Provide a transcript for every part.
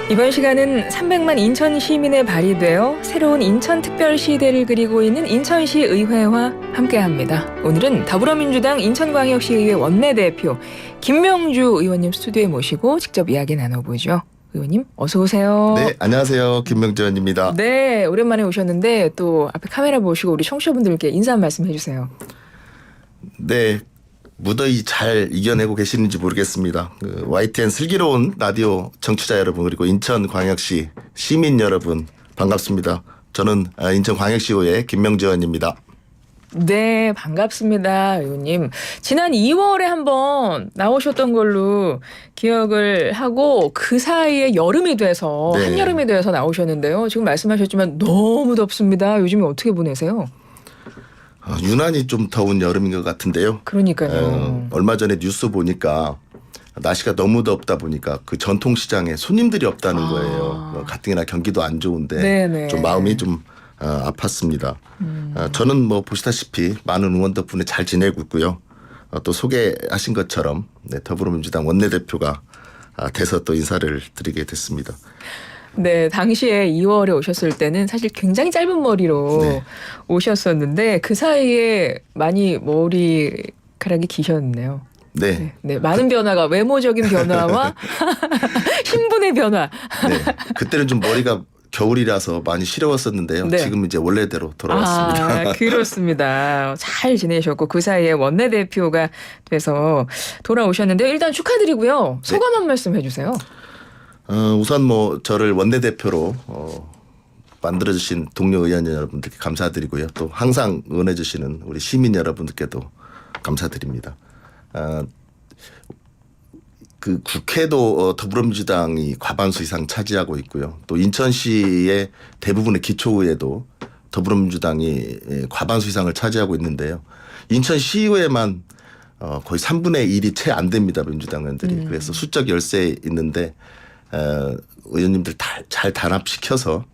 이번 시간은 300만 인천 시민에 발휘되어 새로운 인천특별시대를 그리고 있는 인천시 의회와 함께합니다. 오늘은 더불어민주당 인천광역시의회 원내대표 김명주 의원님 스튜디오에 모시고 직접 이야기 나눠보죠. 의원님 어서 오세요. 네, 안녕하세요. 김명주 의원입니다. 네, 오랜만에 오셨는데 또 앞에 카메라 보시고 우리 청취자분들께 인사 한 말씀 해주세요. 네, 무더위 잘 이겨내고 계시는지 모르겠습니다. YTN 슬기로운 라디오 청취자 여러분, 그리고 인천광역시 시민 여러분 반갑습니다. 저는 인천광역시의회 김명주 의원입니다. 네, 반갑습니다, 의원님. 지난 2월에 한번 나오셨던 걸로 기억을 하고 그 사이에 여름이 돼서 네. 한여름이 돼서 나오셨는데요. 지금 말씀하셨지만 너무 덥습니다. 요즘에 어떻게 보내세요? 유난히 좀 더운 여름인 것 같은데요. 그러니까요. 얼마 전에 뉴스 보니까 날씨가 너무 덥다 보니까 그 전통시장에 손님들이 없다는 거예요. 가뜩이나 경기도 안 좋은데 네네. 좀 마음이 좀 아팠습니다. 저는 뭐 보시다시피 많은 의원 덕분에 잘 지내고 있고요. 또 소개하신 것처럼 더불어민주당 원내대표가 돼서 또 인사를 드리게 됐습니다. 네, 당시에 2월에 오셨을 때는 사실 굉장히 짧은 머리로 네. 오셨었는데 그 사이에 많이 머리카락이 기셨네요. 네. 네, 많은 변화가 외모적인 변화와 신분의 변화. 네. 그때는 좀 머리가 겨울이라서 많이 시려웠었는데요. 네. 지금 이제 원래대로 돌아왔습니다. 그렇습니다. 잘 지내셨고 그 사이에 원내대표가 돼서 돌아오셨는데요. 일단 축하드리고요. 소감 한 말씀 해주세요. 우선 뭐 저를 원내대표로 만들어주신 동료 의원 여러분들께 감사드리고요. 또 항상 응원해주시는 우리 시민 여러분들께도 감사드립니다. 그 국회도 더불어민주당이 과반수 이상 차지하고 있고요. 또 인천시의 대부분의 기초의회도 더불어민주당이 과반수 이상을 차지하고 있는데요. 인천시의회만 거의 3분의 1이 채 안 됩니다. 민주당 의원들이. 그래서 수적 열세에 있는데 의원님들 잘 단합시켜서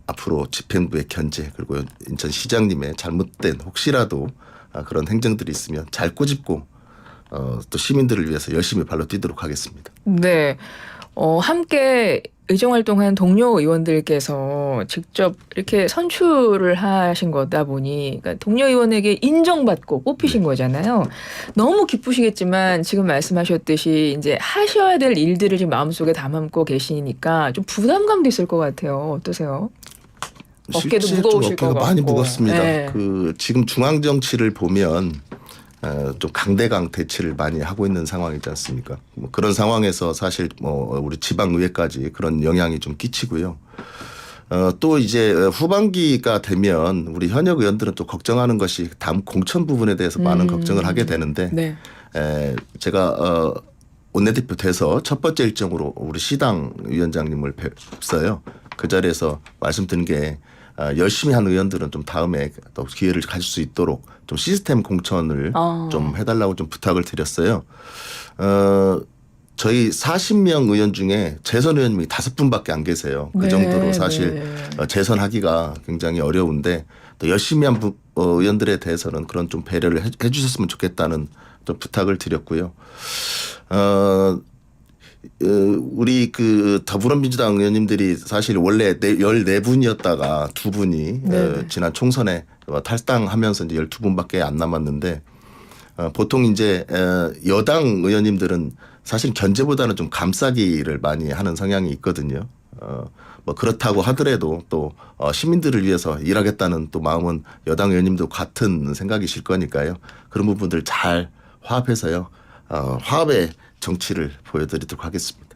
앞으로 집행부의 견제, 그리고 인천시장님의 잘못된 혹시라도 그런 행정들이 있으면 잘 꼬집고 또 시민들을 위해서 열심히 발로 뛰도록 하겠습니다. 네, 함께 의정활동한 동료 의원들께서 직접 이렇게 선출을 하신 거다 보니 그러니까 동료 의원에게 인정받고 뽑히신 거잖아요. 너무 기쁘시겠지만 지금 말씀하셨듯이 이제 하셔야 될 일들을 지금 마음속에 담고 계시니까 좀 부담감도 있을 것 같아요. 어떠세요? 어깨도 실제 무거우실 좀 것 어깨가 많이 같고. 무겁습니다. 네. 지금 중앙 정치를 보면 좀 강대강 대치를 많이 하고 있는 상황이지 않습니까? 뭐 그런 상황에서 사실 뭐 우리 지방의회까지 그런 영향이 좀 끼치고요. 또 이제 후반기가 되면 우리 현역 의원들은 또 걱정하는 것이 다음 공천 부분에 대해서 많은 걱정을 하게 되는데 네. 제가 원내대표 돼서 첫 번째 일정으로 우리 시당 위원장님을 뵀어요. 그 자리에서 말씀드린 게 열심히 한 의원들은 좀 다음에 또 기회를 가질 수 있도록 좀 시스템 공천을 좀 해달라고 좀 부탁을 드렸어요. 저희 40명 의원 중에 재선 의원님이 5분밖에 안 계세요. 그 정도로 사실 재선하기가 굉장히 어려운데 또 열심히 한 의원들에 대해서는 그런 좀 배려를 해 주셨으면 좋겠다는 좀 부탁을 드렸고요. 우리 그 더불어민주당 의원님들이 사실 원래 14분이었다가 2분이 지난 총선에 탈당하면서 이제 12분밖에 안 남았는데 보통 이제 여당 의원님들은 사실 견제보다는 좀 감싸기를 많이 하는 성향이 있거든요. 뭐 그렇다고 하더라도 또 시민들을 위해서 일하겠다는 또 마음은 여당 의원님도 같은 생각이실 거니까요. 그런 부분들 잘 화합해서요. 화합의 정치를 보여드리도록 하겠습니다.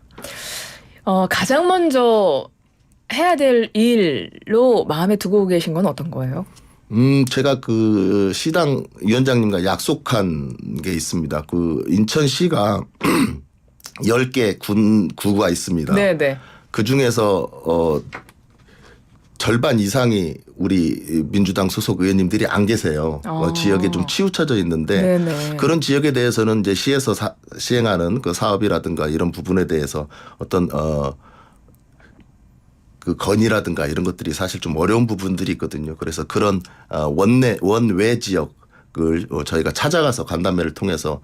가장 먼저 해야 될 일로 마음에 두고 계신 건 어떤 거예요? 제가 그 시당 위원장님과 약속한 게 있습니다. 그 인천시가 10개 구가 있습니다. 네네. 그 중에서 절반 이상이 우리 민주당 소속 의원님들이 안 계세요. 지역에 좀 치우쳐져 있는데 네네. 그런 지역에 대해서는 이제 시에서 시행하는 그 사업이라든가 이런 부분에 대해서 어떤 그 건의라든가 이런 것들이 사실 좀 어려운 부분들이 있거든요. 그래서 그런 원외 지역 저희가 찾아가서 간담회를 통해서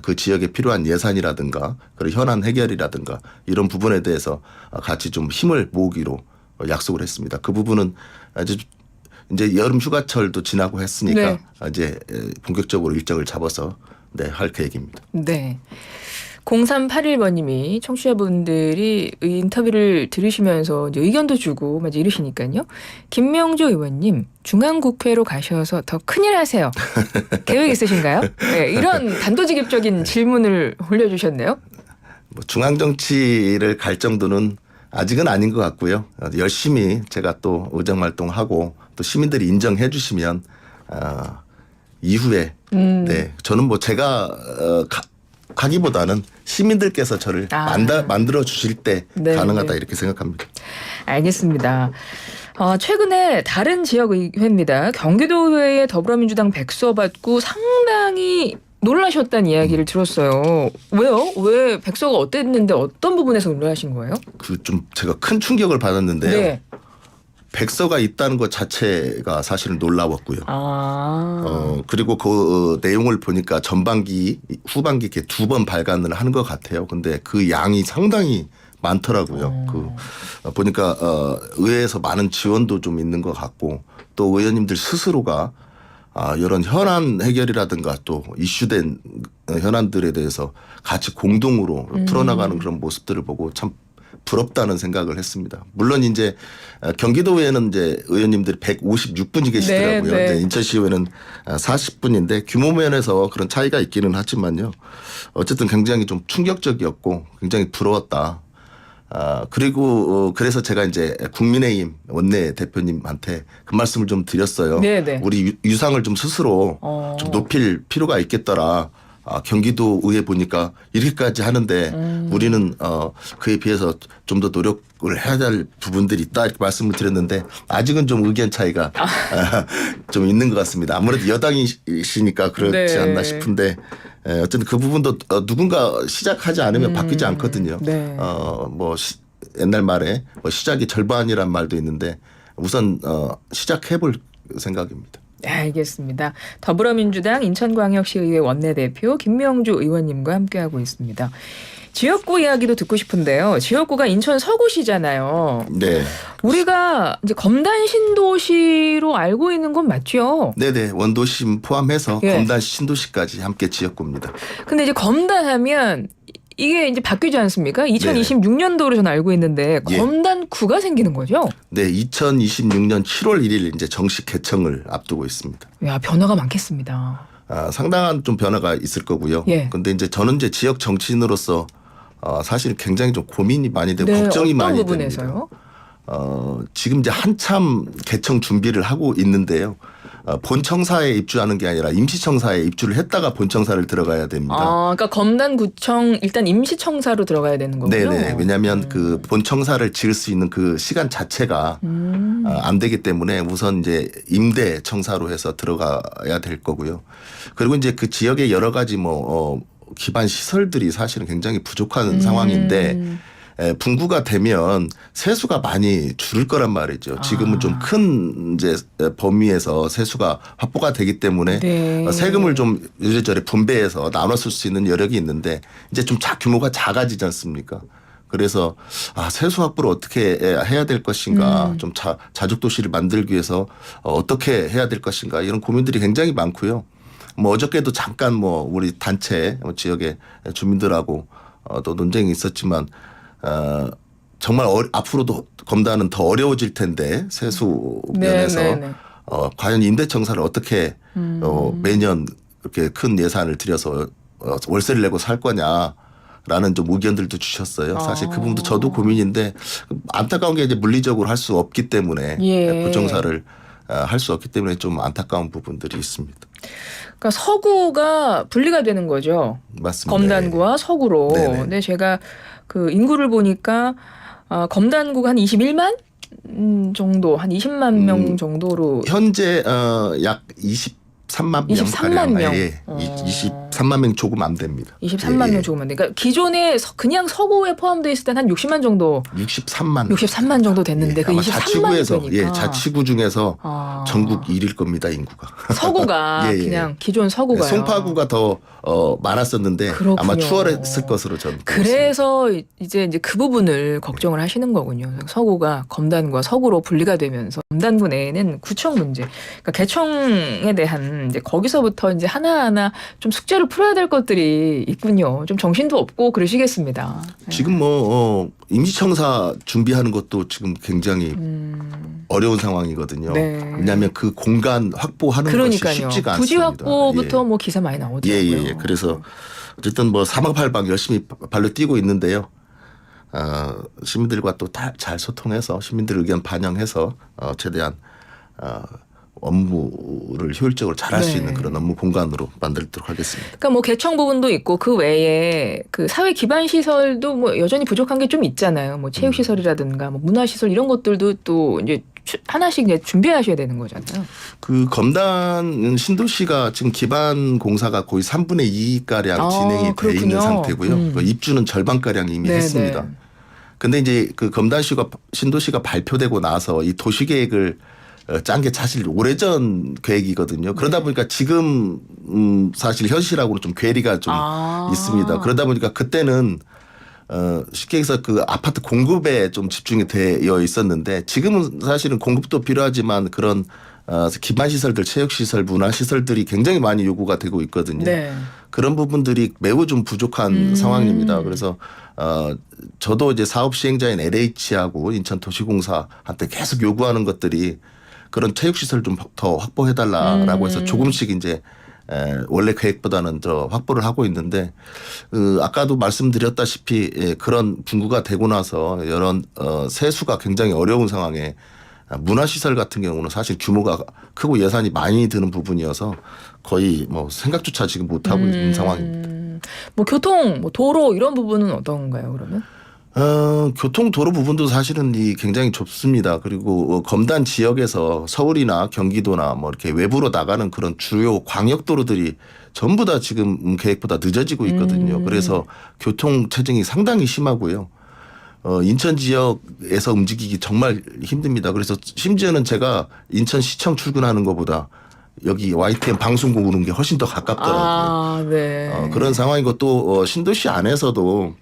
그 지역에 필요한 예산이라든가 그리고 현안 해결이라든가 이런 부분에 대해서 같이 좀 힘을 모으기로 약속을 했습니다. 그 부분은 이제 여름 휴가철도 지나고 했으니까 네. 이제 본격적으로 일정을 잡아서 할 계획입니다. 네. 0381번님이 청취자분들이 이 인터뷰를 들으시면서 이제 의견도 주고 막 이러시니까요. 김명주 의원님 중앙국회로 가셔서 더 큰일 하세요. 계획 있으신가요? 네, 이런 단도직입적인 질문을 올려주셨네요. 뭐 중앙 정치를 갈 정도는 아직은 아닌 것 같고요. 열심히 제가 또 의정 활동하고 또 시민들이 인정해 주시면 이후에 저는 뭐 제가 가기보다는 시민들께서 저를 만들어 주실 때 네, 가능하다 네. 이렇게 생각합니다. 알겠습니다. 최근에 다른 지역의회입니다. 경기도의회에 더불어민주당 백서 받고 상당히 놀라셨다는 이야기를 들었어요. 왜요? 왜 백서가 어땠는데 어떤 부분에서 놀라신 거예요? 좀 제가 큰 충격을 받았는데요. 네. 백서가 있다는 것 자체가 사실은 놀라웠고요. 그리고 그 내용을 보니까 전반기, 후반기 이렇게 두 번 발간을 하는 것 같아요. 근데 그 양이 상당히 많더라고요. 보니까 의회에서 많은 지원도 좀 있는 것 같고 또 의원님들 스스로가 이런 현안 해결이라든가 또 이슈된 현안들에 대해서 같이 공동으로 풀어나가는 그런 모습들을 보고 참 부럽다는 생각을 했습니다. 물론 이제 경기도에는 이제 의원님들이 156분이 계시더라고요. 네, 네. 근데 인천시의회는 40분인데 규모 면에서 그런 차이가 있기는 하지만요. 어쨌든 굉장히 좀 충격적이었고 굉장히 부러웠다. 그리고 그래서 제가 이제 국민의힘 원내 대표님한테 그 말씀을 좀 드렸어요. 네, 네. 우리 유상을 좀 스스로 좀 높일 필요가 있겠더라. 경기도 의회 보니까 이렇게까지 하는데 우리는 그에 비해서 좀 더 노력을 해야 될 부분들이 있다 이렇게 말씀을 드렸는데 아직은 좀 의견 차이가 좀 있는 것 같습니다. 아무래도 여당이시니까 그렇지 네. 않나 싶은데 어쨌든 그 부분도 누군가 시작하지 않으면 바뀌지 않거든요. 네. 뭐 옛날 말에 뭐 시작이 절반이란 말도 있는데 우선 시작해볼 생각입니다. 네, 알겠습니다. 더불어민주당 인천광역시의회 원내대표 김명주 의원님과 함께하고 있습니다. 지역구 이야기도 듣고 싶은데요. 지역구가 인천 서구시잖아요. 네. 우리가 이제 검단 신도시로 알고 있는 건 맞죠? 네네. 원도심 포함해서 예. 검단시 신도시까지 함께 지역구입니다. 근데 이제 검단하면 이게 이제 바뀌지 않습니까? 2026년도로 저는 알고 있는데 예. 검단구가 생기는 거죠? 네. 2026년 7월 1일 이제 정식 개청을 앞두고 있습니다. 야, 변화가 많겠습니다. 상당한 좀 변화가 있을 거고요. 예. 근데 이제 저는 이제 지역 정치인으로서 사실 굉장히 좀 고민이 많이 되고 네, 걱정이 어떤 많이 부분에서요? 됩니다. 지금 이제 한참 개청 준비를 하고 있는데요. 본청사에 입주하는 게 아니라 임시청사에 입주를 했다가 본청사를 들어가야 됩니다. 그러니까 검단구청 일단 임시청사로 들어가야 되는 거군요. 네네. 왜냐하면 그 본청사를 지을 수 있는 그 시간 자체가 안 되기 때문에 우선 이제 임대청사로 해서 들어가야 될 거고요. 그리고 이제 그 지역의 여러 가지 기반 시설들이 사실은 굉장히 부족한 상황인데 분구가 되면 세수가 많이 줄을 거란 말이죠. 지금은 좀 큰 이제 범위에서 세수가 확보가 되기 때문에 네. 세금을 좀 이래저래 분배해서 나눠 쓸 수 있는 여력이 있는데 이제 좀 규모가 작아지지 않습니까? 그래서 세수 확보를 어떻게 해야 될 것인가, 좀 자족 도시를 만들기 위해서 어떻게 해야 될 것인가 이런 고민들이 굉장히 많고요. 뭐 어저께도 잠깐 우리 단체 지역의 주민들하고 또 논쟁이 있었지만 정말 앞으로도 검단은 더 어려워질 텐데 세수 면에서 네. 과연 임대청사를 어떻게 매년 이렇게 큰 예산을 들여서 월세를 내고 살 거냐라는 좀 의견들도 주셨어요. 사실 그 부분도 저도 고민인데 안타까운 게 이제 물리적으로 할 수 없기 때문에 예. 부정사를 할 수 없기 때문에 좀 안타까운 부분들이 있습니다. 그러니까 서구가 분리가 되는 거죠. 맞습니다. 검단구와 서구로. 네네. 근데 제가 그 인구를 보니까 검단구가 한 21만 정도, 한 20만 명 정도로. 현재 약 23만 명 23만 가량. 명. 예, 23만 명 조금 안 됩니다. 23만 예, 명 조금 안 돼. 그러니까 기존에 그냥 서구에 포함되어 있을 땐 한 60만 정도 63만 정도 됐는데 그 아마 23만 자치구에서 되니까 자치구 중에서 아. 전국 1위일 겁니다, 인구가. 서구가 예, 예. 그냥 기존 서구가요. 송파구가 더 많았었는데 그렇군요. 아마 추월했을 것으로 저는 그래서 이제 그 부분을 걱정을 하시는 거군요. 서구가 검단과 서구로 분리가 되면서 검단구 내에는 구청 문제, 그러니까 개청에 대한 이제 거기서부터 이제 하나하나 좀 숙제를 풀어야 될 것들이 있군요. 좀 정신도 없고 그러시겠습니다. 지금 임시청사 준비하는 것도 지금 굉장히 어려운 상황이거든요. 네. 왜냐하면 그 공간 확보하는 것이 쉽지가 부지 않습니다. 확보부터 뭐 기사 많이 나오더라고요. 예. 그래서 어쨌든 사방팔방 열심히 발로 뛰고 있는데요. 시민들과 또 잘 소통해서 시민들 의견 반영해서 최대한 업무를 효율적으로 잘할 수 네. 있는 그런 업무 공간으로 만들도록 하겠습니다. 그러니까 뭐 개청 부분도 있고 그 외에 그 사회 기반 시설도 뭐 여전히 부족한 게 좀 있잖아요. 뭐 체육 시설이라든가 뭐 문화 시설 이런 것들도 또 이제 하나씩 이제 준비하셔야 되는 거잖아요. 그 검단 신도시가 지금 기반 공사가 거의 3분의 2 가량 진행이 돼 그렇군요. 있는 상태고요. 그 입주는 절반 가량 이미 네네. 했습니다. 근데 이제 그 검단 신도시가 발표되고 나서 이 도시 계획을 짠 게 사실 오래전 계획이거든요. 그러다 보니까 지금 사실 현실하고는 좀 괴리가 좀 있습니다. 그러다 보니까 그때는 쉽게 해서 그 아파트 공급에 좀 집중이 되어 있었는데 지금은 사실은 공급도 필요하지만 그런 기반 시설들, 체육 시설, 문화 시설들이 굉장히 많이 요구가 되고 있거든요. 네. 그런 부분들이 매우 좀 부족한 상황입니다. 그래서 저도 이제 사업 시행자인 LH하고 인천도시공사한테 계속 요구하는 것들이 그런 체육시설 좀 더 확보해달라라고 해서 조금씩 이제 원래 계획보다는 더 확보를 하고 있는데 아까도 말씀드렸다시피 그런 분구가 되고 나서 이런 세수가 굉장히 어려운 상황에 문화시설 같은 경우는 사실 규모가 크고 예산이 많이 드는 부분이어서 거의 뭐 생각조차 지금 못하고 있는 상황입니다. 뭐 교통, 뭐 도로 이런 부분은 어떤가요, 그러면? 교통 도로 부분도 사실은 굉장히 좁습니다. 그리고 검단 지역에서 서울이나 경기도나 뭐 이렇게 외부로 나가는 그런 주요 광역 도로들이 전부 다 지금 계획보다 늦어지고 있거든요. 그래서 교통 체증이 상당히 심하고요. 인천 지역에서 움직이기 정말 힘듭니다. 그래서 심지어는 제가 인천시청 출근하는 것보다 여기 YTN 방송국 오는 게 훨씬 더 가깝더라고요. 네. 그런 상황이고 또 신도시 안에서도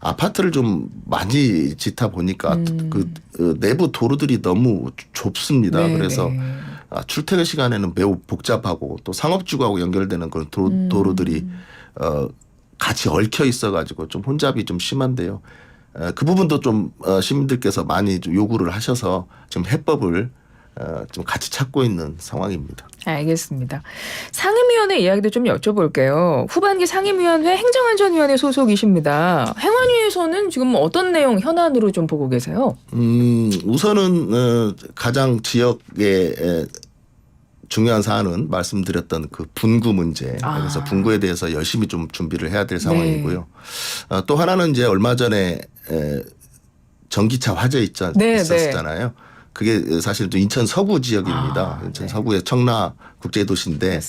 아파트를 좀 많이 짓다 보니까 그 내부 도로들이 너무 좁습니다. 네, 그래서 네. 출퇴근 시간에는 매우 복잡하고 또 상업지구하고 연결되는 그런 도로들이 같이 얽혀 있어가지고 좀 혼잡이 좀 심한데요. 그 부분도 좀 시민들께서 많이 좀 요구를 하셔서 지금 해법을 좀 같이 찾고 있는 상황입니다. 알겠습니다. 상임위원회 이야기도 좀 여쭤볼게요. 후반기 상임위원회 행정안전위원회 소속이십니다. 행안위에서는 지금 어떤 내용 현안으로 좀 보고 계세요? 우선은 가장 지역의 중요한 사안은 말씀드렸던 그 분구 문제. 그래서 분구에 대해서 열심히 좀 준비를 해야 될 상황이고요. 또 하나는 이제 얼마 전에 전기차 화재 있었잖아요. 그게 사실 또 인천 서구 지역입니다. 인천 서구의 청라 국제도시인데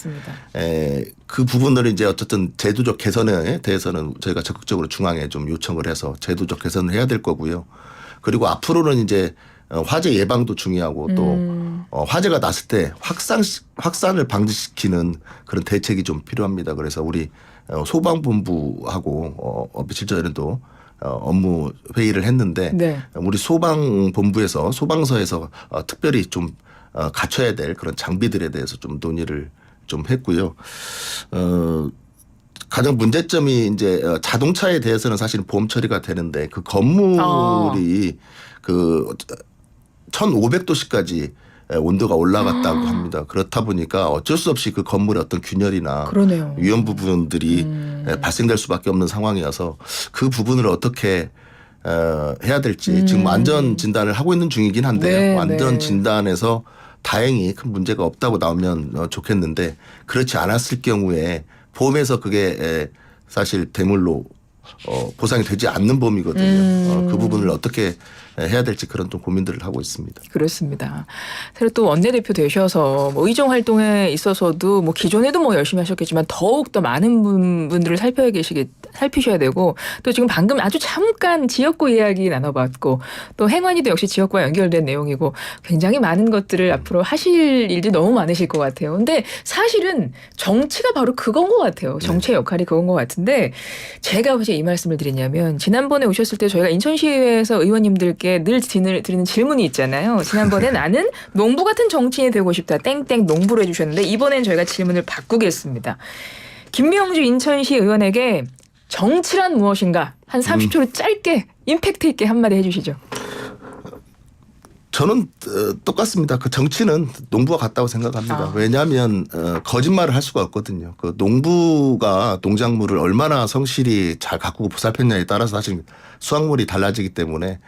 그 부분을 이제 어쨌든 제도적 개선에 대해서는 저희가 적극적으로 중앙에 좀 요청을 해서 제도적 개선을 해야 될 거고요. 그리고 앞으로는 이제 화재 예방도 중요하고 또 화재가 났을 때 확산을 방지시키는 그런 대책이 좀 필요합니다. 그래서 우리 소방본부하고 며칠 전에도 업무 회의를 했는데 우리 소방본부에서 소방서에서 특별히 좀 갖춰야 될 그런 장비들에 대해서 좀 논의를 좀 했고요. 가장 문제점이 이제 자동차에 대해서는 사실은 보험 처리가 되는데 그 건물이 그 1500도씨까지 온도가 올라갔다고 합니다. 그렇다 보니까 어쩔 수 없이 그 건물의 어떤 균열이나 위험 부분들이 발생될 수밖에 없는 상황이어서 그 부분을 어떻게 해야 될지 지금 안전 진단을 하고 있는 중이긴 한데요. 안전 진단에서 다행히 큰 문제가 없다고 나오면 좋겠는데 그렇지 않았을 경우에 보험에서 그게 사실 대물로 보상이 되지 않는 범위거든요. 그 부분을 어떻게 해야 될지 그런 좀 고민들을 하고 있습니다. 그렇습니다. 새로 또 원내대표 되셔서 뭐 의정 활동에 있어서도 뭐 기존에도 뭐 열심히 하셨겠지만 더욱 더 많은 분들을 살피셔야 되고 또 지금 방금 아주 잠깐 지역구 이야기 나눠봤고 또 행안위도 역시 지역구와 연결된 내용이고 굉장히 많은 것들을 앞으로 하실 일들이 너무 많으실 것 같아요. 근데 사실은 정치가 바로 그건 것 같아요. 정치의 역할이 그건 것 같은데 제가 왜 이 말씀을 드리냐면 지난번에 오셨을 때 저희가 인천시의회에서 의원님들께 늘 드리는 질문이 있잖아요. 지난번에 나는 농부 같은 정치인이 되고 싶다. 땡땡 농부로 해주셨는데 이번엔 저희가 질문을 바꾸겠습니다. 김명주 인천시 의원에게 정치란 무엇인가? 한 30초로 짧게 임팩트 있게 한마디 해주시죠. 저는 똑같습니다. 그 정치는 농부와 같다고 생각합니다. 왜냐하면 거짓말을 할 수가 없거든요. 그 농부가 농작물을 얼마나 성실히 잘 가꾸고 보살폈냐에 따라서 사실 수확물이 달라지기 때문에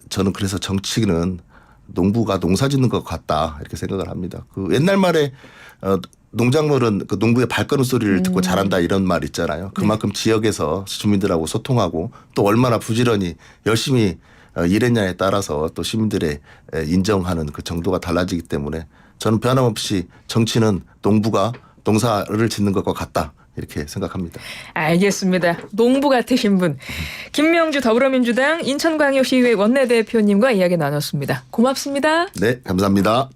저는 그래서 정치는 농부가 농사짓는 것 같다 이렇게 생각을 합니다. 그 옛날 말에 농작물은 그 농부의 발걸음 소리를 듣고 자란다 이런 말 있잖아요. 그만큼 지역에서 주민들하고 소통하고 또 얼마나 부지런히 열심히 일했냐에 따라서 또 시민들의 인정하는 그 정도가 달라지기 때문에 저는 변함없이 정치는 농부가 농사를 짓는 것과 같다. 이렇게 생각합니다. 알겠습니다. 농부 같으신 분. 김명주 더불어민주당 인천광역시의회 원내대표님과 이야기 나눴습니다. 고맙습니다. 네, 감사합니다.